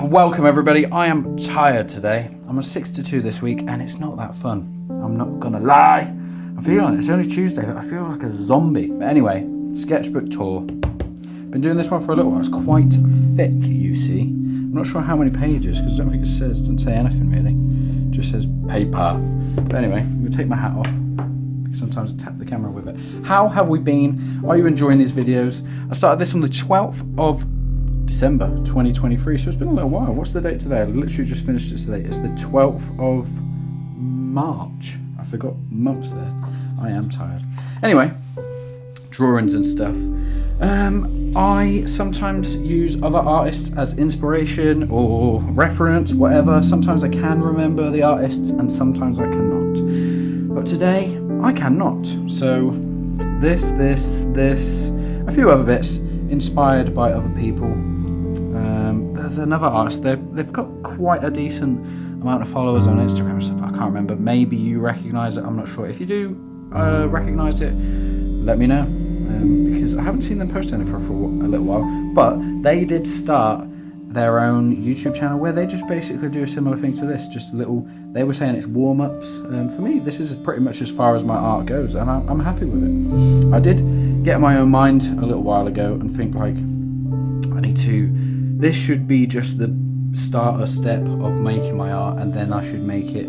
Welcome everybody. I am tired today. I'm on 6 to 2 this week and it's not that fun. I'm not gonna lie. I feel like it's only Tuesday, but I feel like a zombie. But anyway, sketchbook tour. Been doing this one for a little while. It's quite thick, you see. I'm not sure how many pages because I don't think it says. It doesn't say anything really. It just says paper. But anyway, I'm gonna take my hat off. Sometimes I tap the camera with it. How have we been? Are you enjoying these videos? I started this on the 12th of December 2023, so it's been a little while. What's the date today? I literally just finished it today. It's the 12th of March. I forgot months there. I am tired. Anyway, drawings and stuff. I sometimes use other artists as inspiration or reference, whatever. Sometimes I can remember the artists and sometimes I cannot. But today, I cannot. So this, a few other bits inspired by other people. There's another artist. They've got quite a decent amount of followers on Instagram and stuff. I can't remember. Maybe you recognise it. I'm not sure. If you do recognise it, let me know. Because I haven't seen them post anything for a little while. But they did start their own YouTube channel where they just basically do a similar thing to this. Just a little, they were saying it's warm-ups. For me, this is pretty much as far as my art goes, and I'm happy with it. I did get in my own mind a little while ago and think like, this should be just the starter step of making my art, and then I should make it,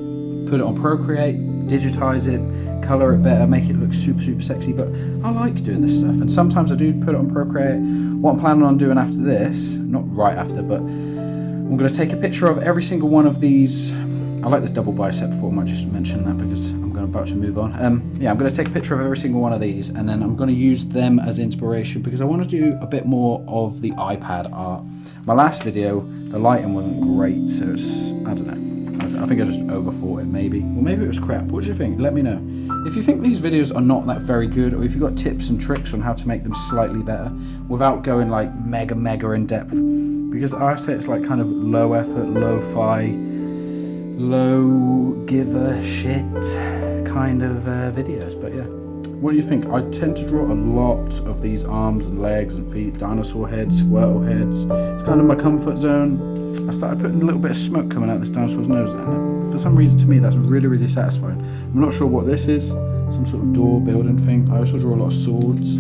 put it on Procreate, digitize it, color it better, make it look super sexy. But I like doing this stuff, and sometimes I do put it on Procreate. What I'm planning on doing after this, not right after, but I'm going to take a picture of every single one of these. I like this double bicep form. I just mentioned that because I'm about to move on. Yeah, I'm going to take a picture of every single one of these, and then I'm going to use them as inspiration because I want to do a bit more of the iPad art. My last video, the lighting wasn't great, so it's, I don't know. I think I just overthought it, maybe. Or maybe it was crap. What do you think? Let me know. If you think these videos are not that very good, or if you've got tips and tricks on how to make them slightly better, without going like mega in depth, because I say it's like kind of low effort, lo-fi, low give a shit kind of videos. But yeah. What do you think? I tend to draw a lot of these arms and legs and feet, dinosaur heads, squirtle heads. It's kind of my comfort zone. I started putting a little bit of smoke coming out this dinosaur's nose, and for some reason to me that's really satisfying. I'm not sure what this is, some sort of door building thing. I also draw a lot of swords.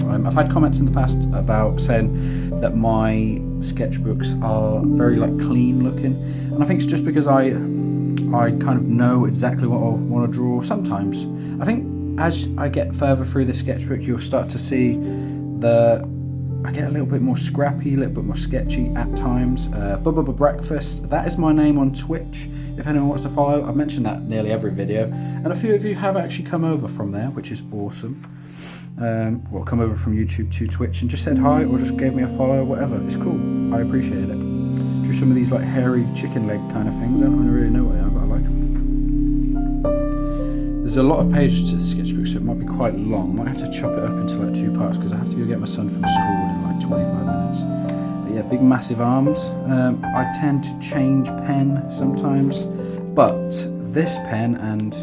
I've had comments in the past about saying that my sketchbooks are very like clean looking, and I think it's just because I kind of know exactly what I want to draw sometimes. I think as I get further through the sketchbook, you'll start to see I get a little bit more scrappy, a little bit more sketchy at times. Bubba Breakfast, that is my name on Twitch. If anyone wants to follow, I've mentioned that nearly every video. And a few of you have actually come over from there, which is awesome. Well, come over from YouTube to Twitch and just said hi or just gave me a follow, whatever. It's cool. I appreciate it. Do some of these like hairy chicken leg kind of things. I don't really know what they are, but I like them. There's a lot of pages to the sketchbook, so it might be quite long. I might have to chop it up into like 2 parts because I have to go get my son from school in like 25 minutes. But yeah, big massive arms. I tend to change pen sometimes, but this pen and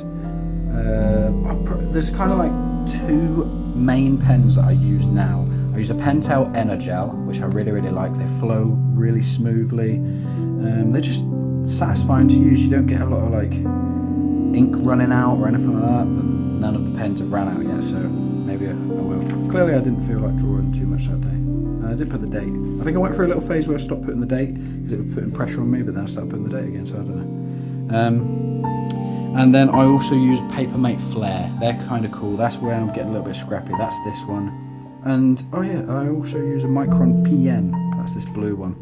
there's kind of like 2 main pens that I use now. I use a Pentel Energel, which I really like. They flow really smoothly. They're just satisfying to use. You don't get a lot of like ink running out or anything like that, but none of the pens have ran out yet, so maybe I will. Clearly I didn't feel like drawing too much that day. And I did put the date. I think I went through a little phase where I stopped putting the date because it was putting pressure on me, but then I started putting the date again, so I don't know. And then I also use Papermate Flare. They're kind of cool. That's where I'm getting a little bit scrappy. That's this one. And oh yeah, I also use a Micron PM. That's this blue one.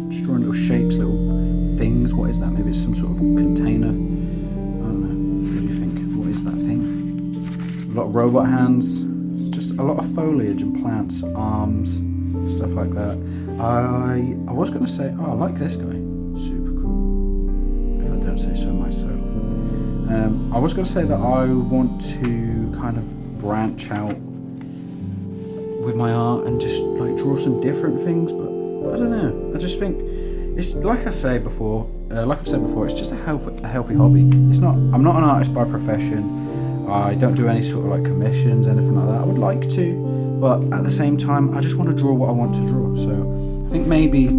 Just drawing little shapes, little things. What is that? Maybe it's some sort of container. A lot of robot hands, just a lot of foliage and plants, arms, stuff like that. I was going to say, I like this guy, super cool, if I don't say so myself. I was going to say that I want to kind of branch out with my art and just like draw some different things, but I don't know. I just think it's like I've said before, it's just a healthy hobby. I'm not an artist by profession. I don't do any sort of like commissions, anything like that. I would like to, but at the same time, I just want to draw what I want to draw. So I think maybe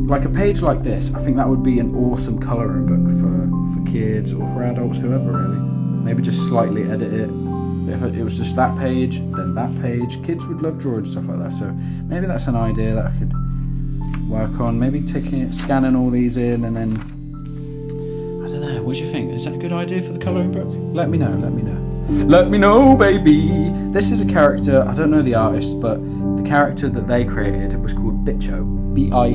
like a page like this, I think that would be an awesome colouring book for kids or for adults, whoever really. Maybe just slightly edit it. If it was just that page, then that page. Kids would love drawing stuff like that. So maybe that's an idea that I could work on. Maybe scanning all these in, and then I don't know. What do you think? Is that a good idea for the colouring book? Let me know. Let me know, baby. This is a character. I don't know the artist, but the character that they created was called Bicho, Bicho,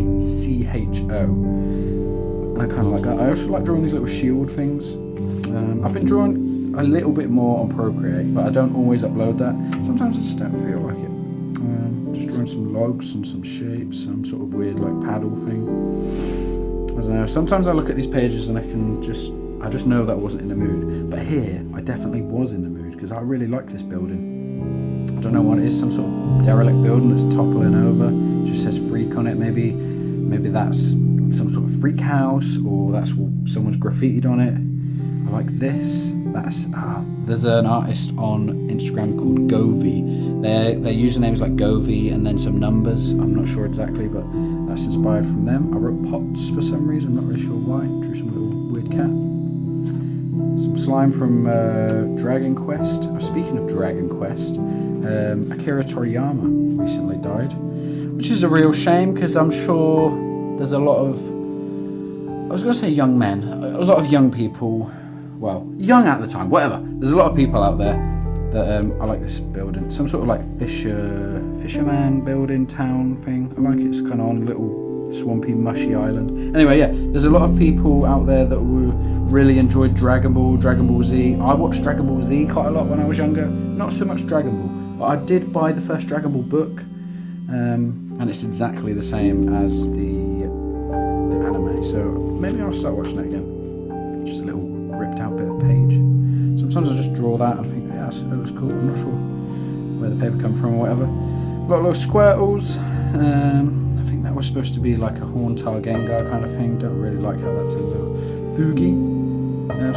and I kind of like that. I also like drawing these little shield things. I've been drawing a little bit more on Procreate, but I don't always upload that. Sometimes I just don't feel like it. Just drawing some logs and some shapes, some sort of weird like paddle thing. I don't know. Sometimes I look at these pages and I just know that I wasn't in the mood. But here, I definitely was in the mood because I really like this building. I don't know what it is. Some sort of derelict building that's toppling over. It just says freak on it. Maybe that's some sort of freak house, or that's someone's graffitied on it. I like this. There's an artist on Instagram called Govy. Their username is like Govy and then some numbers. I'm not sure exactly, but that's inspired from them. I wrote pots for some reason. I'm not really sure why. Drew some little weird cat. Some slime from Dragon Quest. Speaking of Dragon Quest, Akira Toriyama recently died, which is a real shame because I'm sure there's a lot of, I was going to say young men, a lot of young people. Well, young at the time, whatever. There's a lot of people out there that I like this building. Some sort of like fisherman building town thing. I like it. It's kind of on a little swampy, mushy island. Anyway, yeah, there's a lot of people out there that really enjoyed Dragon Ball Z. I watched Dragon Ball Z quite a lot when I was younger. Not so much Dragon Ball, but I did buy the first Dragon Ball book, and it's exactly the same as the anime. So maybe I'll start watching it again. Just a little ripped out bit of page. Sometimes I just draw that and think, yeah, that looks cool. I'm not sure where the paper come from or whatever. A lot of little squirtles. I think that was supposed to be like a Horntar Gengar kind of thing. Don't really like how that turns out. Fugi.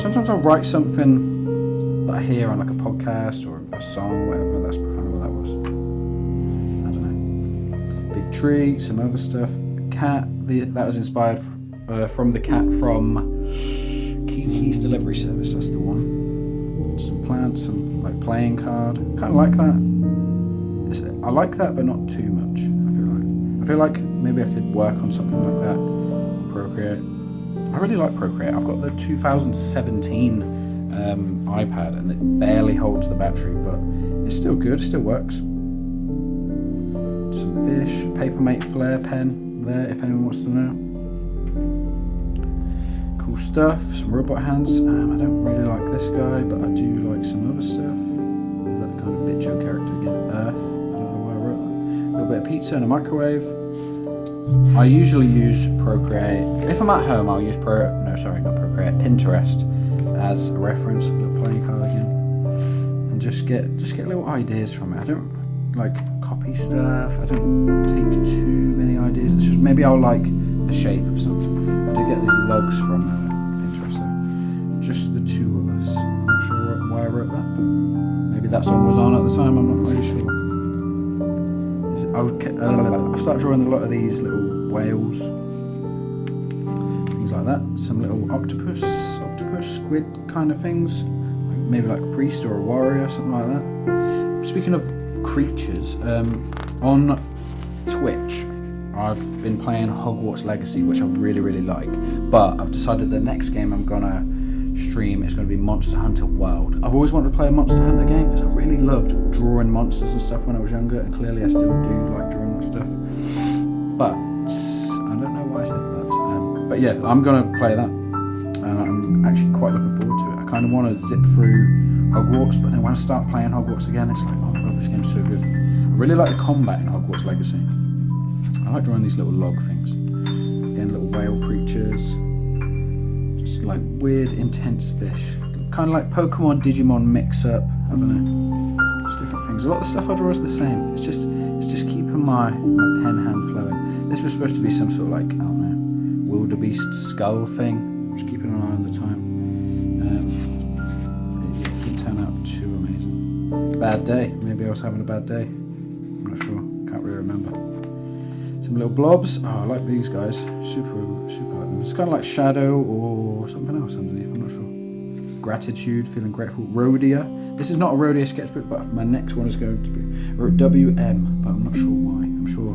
Sometimes I'll write something that I hear on like a podcast or a song or whatever. That's kind of what that was. I don't know. Big tree, some other stuff. Cat. That was inspired from the cat from Keys Delivery Service, that's the one. Some plants, some like playing card. Kind of like that. I like that, but not too much. I feel like maybe I could work on something like that. Procreate. I really like Procreate. I've got the 2017 iPad, and it barely holds the battery, but it's still good. It still works. Some fish, Papermate Flare pen there, if anyone wants to know. Cool stuff, some robot hands. I don't really like this guy, but I do like some other stuff. Is that kind of Bicho character again? Earth. I don't know why I wrote that. A little bit of pizza in a microwave. I usually use Procreate. If I'm at home, I'll use Pinterest as a reference. A little playing card again, and just get little ideas from it. I don't like copy stuff. I don't take too many ideas. It's just maybe I'll like the shape of something. I do get these logs from Pinterest, so just the two of us. I'm not sure why I wrote that, but maybe that song was on at the time. I'm not really sure. I start drawing a lot of these little whales, things like that. Some little octopus, squid kind of things. Maybe like a priest or a warrior, something like that. Speaking of creatures, on Twitch, I've been playing Hogwarts Legacy, which I really, really like. But I've decided the next game I'm gonna stream is going to be Monster Hunter World. I've always wanted to play a Monster Hunter game because I really loved drawing monsters and stuff when I was younger, and clearly I still do like drawing that stuff. But I don't know why I said that. But yeah, I'm going to play that, and I'm actually quite looking forward to it. I kind of want to zip through Hogwarts, but then when I start playing Hogwarts again, it's like, oh my god, this game's so good. I really like the combat in Hogwarts Legacy. I like drawing these little log things. Again, little whale creatures. Just like weird, intense fish. Kind of like Pokemon, Digimon mix-up. I don't know. Just different things. A lot of the stuff I draw is the same. It's just keeping my pen hand flowing. This was supposed to be some sort of like, I don't know, wildebeest skull thing. Just keeping an eye on the time. It didn't turn out too amazing. Bad day. Maybe I was having a bad day. I'm not sure. Can't really remember. Some little blobs. Oh, I like these guys. Super like them. It's kind of like shadow or something else underneath. I'm not sure. Gratitude, feeling grateful. Rhodia. This is not a Rhodia sketchbook, but my next one is going to be. I wrote WM, but I'm not sure why. I'm sure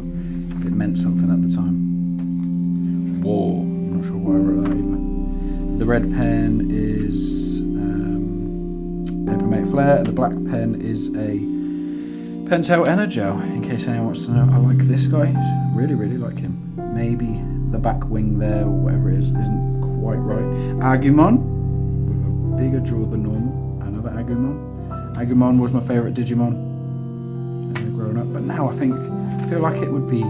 it meant something at the time. War. I'm not sure why I wrote that either. The red pen is Papermate Flare. The black pen is a Pentel Energel, in case anyone wants to know. I like this guy. Really, really like him. Maybe the back wing there, or whatever it is, isn't quite right. Agumon, with a bigger jaw than normal. Another Agumon. Agumon was my favourite Digimon growing up, but now I feel like it would be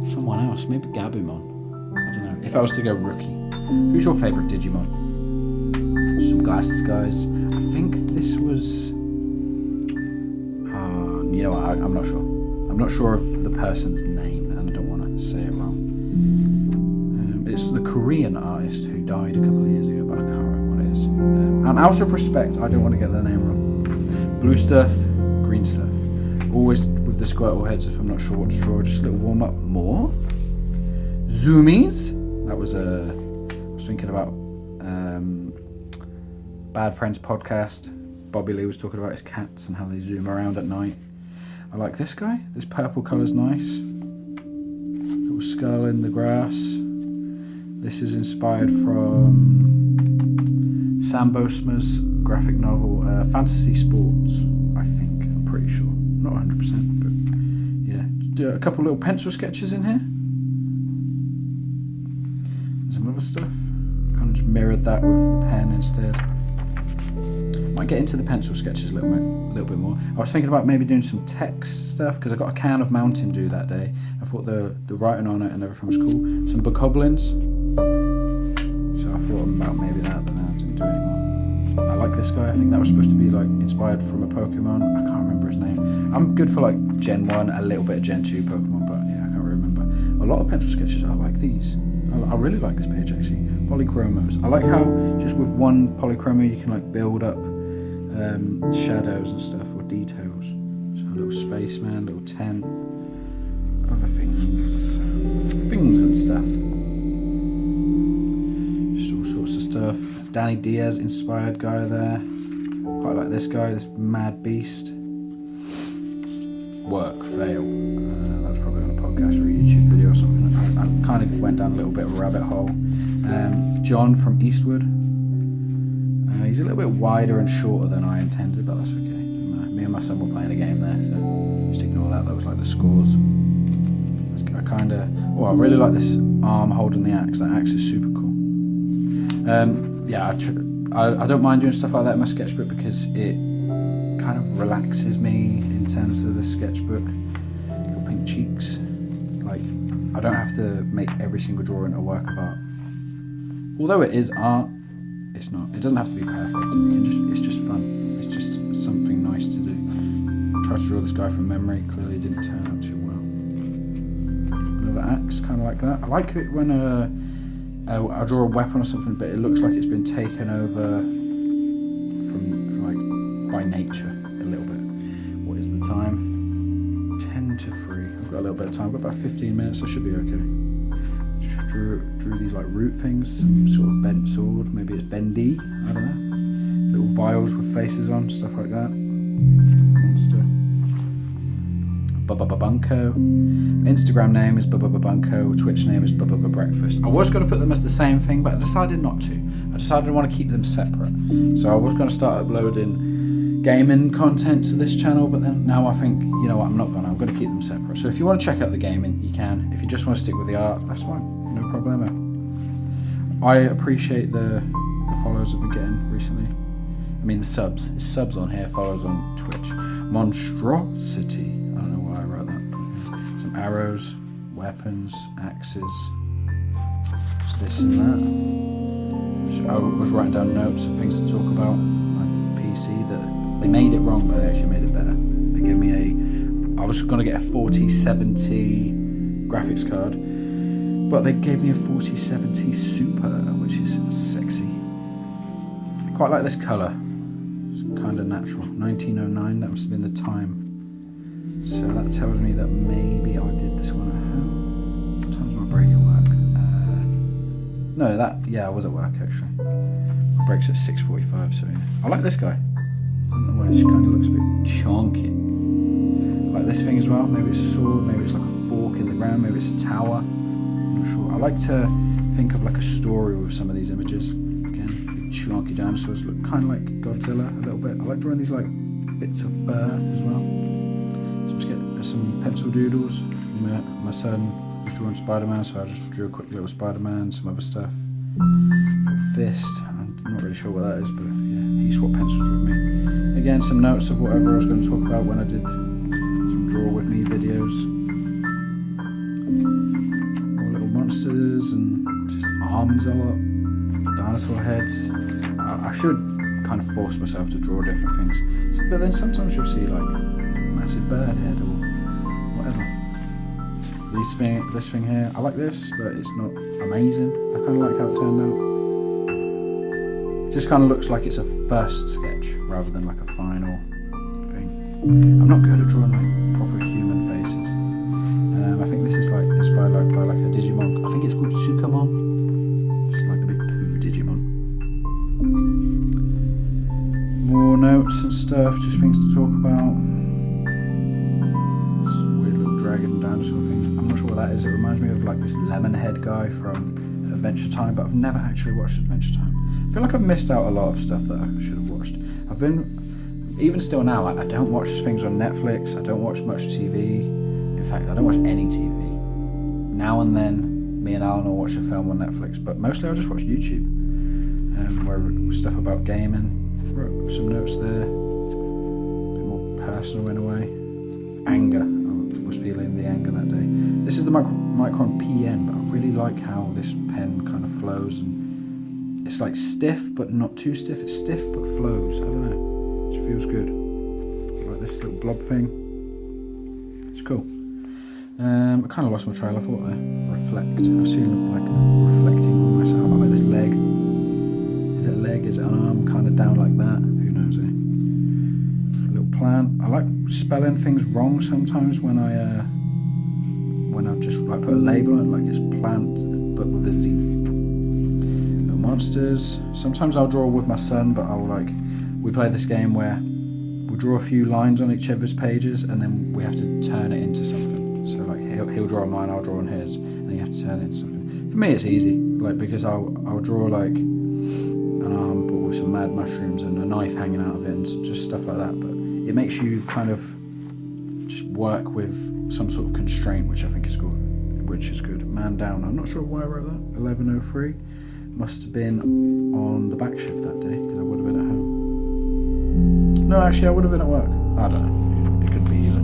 someone else. Maybe Gabumon. I don't know. If I was to go rookie. Who's your favourite Digimon? Some glasses, guys. I think this was... you know what, I'm not sure. I'm not sure of the person's name, and I don't want to say it wrong. It's the Korean artist who died a couple of years ago, but I can't remember what it is. And out of respect, I don't want to get their name wrong. Blue stuff, green stuff. Always with the Squirtle heads if I'm not sure what to draw. Just a little warm up. More. Zoomies. That was I was thinking about Bad Friends podcast. Bobby Lee was talking about his cats and how they zoom around at night. I like this guy. This purple colour's nice. Little skull in the grass. This is inspired from Sam Bosma's graphic novel, Fantasy Sports, I think. I'm pretty sure. Not 100%, but yeah. Do a couple little pencil sketches in here. Some other stuff. Kind of just mirrored that with the pen instead. Might get into the pencil sketches a little bit more. I was thinking about maybe doing some text stuff because I got a can of Mountain Dew that day. I thought the writing on it and everything was cool. Some bokoblins. So I thought about maybe that, but then I didn't do anymore. I like this guy. I think that was supposed to be like inspired from a Pokemon. I can't remember his name. I'm good for like Gen 1, a little bit of Gen 2 Pokemon, but yeah, I can't remember. A lot of pencil sketches. I like these. I really like this page actually. Polychromos. I like how just with one polychromo you can like build up shadows and stuff, or details. So a little spaceman, little tent, other things and stuff. Just all sorts of stuff. Danny Diaz inspired guy there. Quite like this guy, this mad beast. Work, fail. That was probably on a podcast or a YouTube video or something. I kind of went down a little bit of a rabbit hole. John from Eastwood. He's a little bit wider and shorter than I intended, but that's okay. Me and my son were playing a game there, so just ignore that. That was like the scores. I really like this arm holding the axe. That axe is super cool. I don't mind doing stuff like that in my sketchbook because it kind of relaxes me in terms of the sketchbook. Little pink cheeks. Like, I don't have to make every single drawing a work of art. Although it is art, it's not. It doesn't have to be perfect. It's just fun. It's just something nice to do. Try to draw this guy from memory. Clearly didn't turn out too well. Another axe, kind of like that. I like it when I draw a weapon or something, but it looks like it's been taken over from like by nature a little bit. What is the time? 10 to 3. I've got a little bit of time. I've got about 15 minutes. I should be okay. Just drew these like root things, some sort of bent sword, maybe it's bendy, I don't know. Little vials with faces on, stuff like that. Monster. Bubba Instagram name is Bubba Twitch name is Bubba Breakfast. I was going to put them as the same thing, but I decided not to. I decided I want to keep them separate. So I was going to start uploading gaming content to this channel, but then now I think, you know what, I'm going to keep them separate. So if you want to check out the gaming, you can. If you just want to stick with the art, that's fine. No problemo. I appreciate the follows that we're getting recently. I mean the subs. It's subs on here, follows on Twitch. Monstrosity. I don't know why I wrote that. Some arrows, weapons, axes, this and that. So I was writing down notes of things to talk about. My PC, that they made it wrong, but they actually made it better. They gave me I was going to get a 4070 graphics card, but they gave me a 4070 Super, which is sexy. I quite like this colour. It's kind of natural. 1909, that must have been the time. So that tells me that maybe I did this one at home. No, I was at work actually. My break's at 6:45, so yeah. I like this guy. I don't know why, it just kind of looks a bit chunky. I like this thing as well. Maybe it's a sword, maybe it's like a fork in the ground, maybe it's a tower. I'm not sure. I like to think of like a story with some of these images. Again, big chunky dinosaurs look kind of like Godzilla a little bit. I like drawing these like bits of fur as well. So let's get some pencil doodles. My son was drawing Spider-Man, so I just drew a quick little Spider-Man, some other stuff. Little fist. I'm not really sure what that is, but yeah, he swapped pencils with me. Again, some notes of whatever I was going to talk about when I did some draw with me videos. More little monsters and just arms a lot, dinosaur heads. I should kind of force myself to draw different things, but then sometimes you'll see like a massive bird head or whatever. This thing here, I like this, but it's not amazing. I kind of like how it turned out. It just kind of looks like it's a first sketch rather than like a final thing. I'm not good at drawing like proper human faces. I think this is like inspired by like a Digimon. I think it's called Sukamon. It's like the big poo Digimon. More notes and stuff, just things to talk about. This weird little dragon dinosaur thing. I'm not sure what that is. It reminds me of like this lemon head guy from Adventure Time, but I've never actually watched Adventure Time. I feel like I've missed out a lot of stuff that I should have watched. Even still now, I don't watch things on Netflix. I don't watch much TV. In fact, I don't watch any TV. Now and then, me and Alan will watch a film on Netflix, but mostly I just watch YouTube. Where stuff about gaming. Wrote some notes there. A bit more personal in a way. Anger. I was feeling the anger that day. This is the Micron PN, but I really like how this pen kind of flows, and it's like stiff but not too stiff. It's stiff but flows. I don't know. It just feels good. I like this little blob thing. It's cool. I kind of lost my trail of thought there. Reflect. I was feeling like reflecting on myself. I like this leg. Is it a leg? Is it an arm? Kind of down like that. Who knows? A little plant. I like spelling things wrong sometimes when I just like put a label on it, like it's plant but with a Z. Little monsters. Sometimes I'll draw with my son, but we play this game where we draw a few lines on each other's pages and then we have to turn it into something. So like he'll draw on mine, I'll draw on his, and then you have to turn it into something. For me it's easy, like because I'll draw like an arm but with some mad mushrooms and a knife hanging out of it and just stuff like that, but it makes you kind of just work with some sort of constraint, which I think is good. Man down. I'm not sure why I wrote that. 11:03 must have been on the back shift that day because I would have been at home. No, actually I would have been at work. I don't know. It could be either.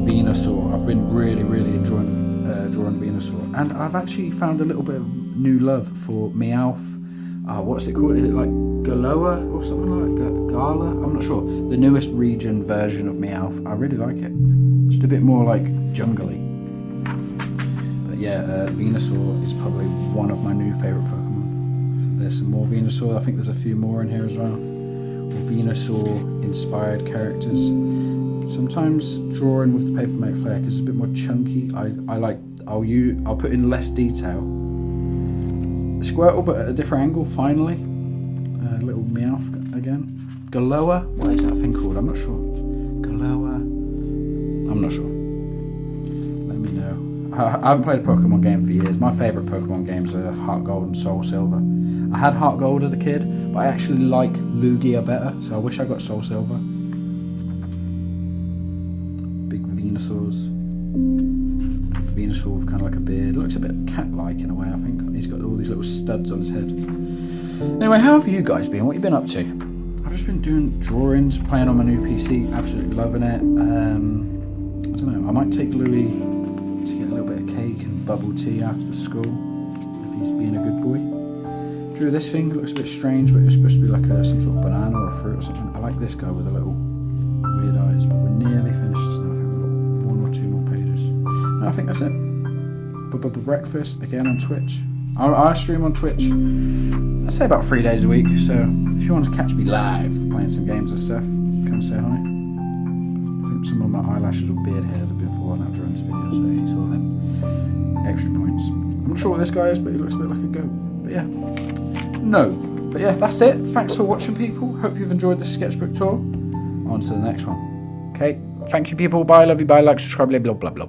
Venusaur. I've been really enjoying drawing Venusaur, and I've actually found a little bit of new love for Meowth. What's it called? Is it like Galoa or something like that? Gala? I'm not sure. The newest region version of Meowth. I really like it. Just a bit more like jungly. But yeah, Venusaur is probably one of my new favourite Pokemon. There's some more Venusaur. I think there's a few more in here as well. Or Venusaur inspired characters. Sometimes drawing with the Papermate Flare because it's a bit more chunky. I'll put in less detail. The Squirtle, but at a different angle. Finally, little Meowth again. Galoa. What is that thing called? I'm not sure. Galoa. I'm not sure. Let me know. I haven't played a Pokemon game for years. My favourite Pokemon games are Heart Gold and Soul Silver. I had Heart Gold as a kid, but I actually like Lugia better, so I wish I got Soul Silver. Big Venusaurs. Venusaur with kind of like a beard. It looks a bit cat-like in a way, I think. He's got all these little studs on his head. Anyway, how have you guys been? What have you been up to? I've just been doing drawings, playing on my new PC, absolutely loving it. I don't know, I might take Louis to get a little bit of cake and bubble tea after school, if he's being a good boy. Drew this thing, it looks a bit strange, but it's supposed to be like some sort of banana or a fruit or something. I like this guy with the little weird eyes, but we're nearly finished now. I think we've got one or two more pages. No, I think that's it. Breakfast, again on Twitch. I stream on Twitch, I'd say about 3 days a week, so if you want to catch me live playing some games and stuff, come say hi. I think some of my eyelashes or beard hairs have been falling out during this video, so if you saw them, extra points. I'm not sure what this guy is, but he looks a bit like a goat. But yeah, no. But yeah, that's it. Thanks for watching, people. Hope you've enjoyed this sketchbook tour. On to the next one. Okay, thank you, people. Bye, love you, bye, like, subscribe, blah, blah, blah.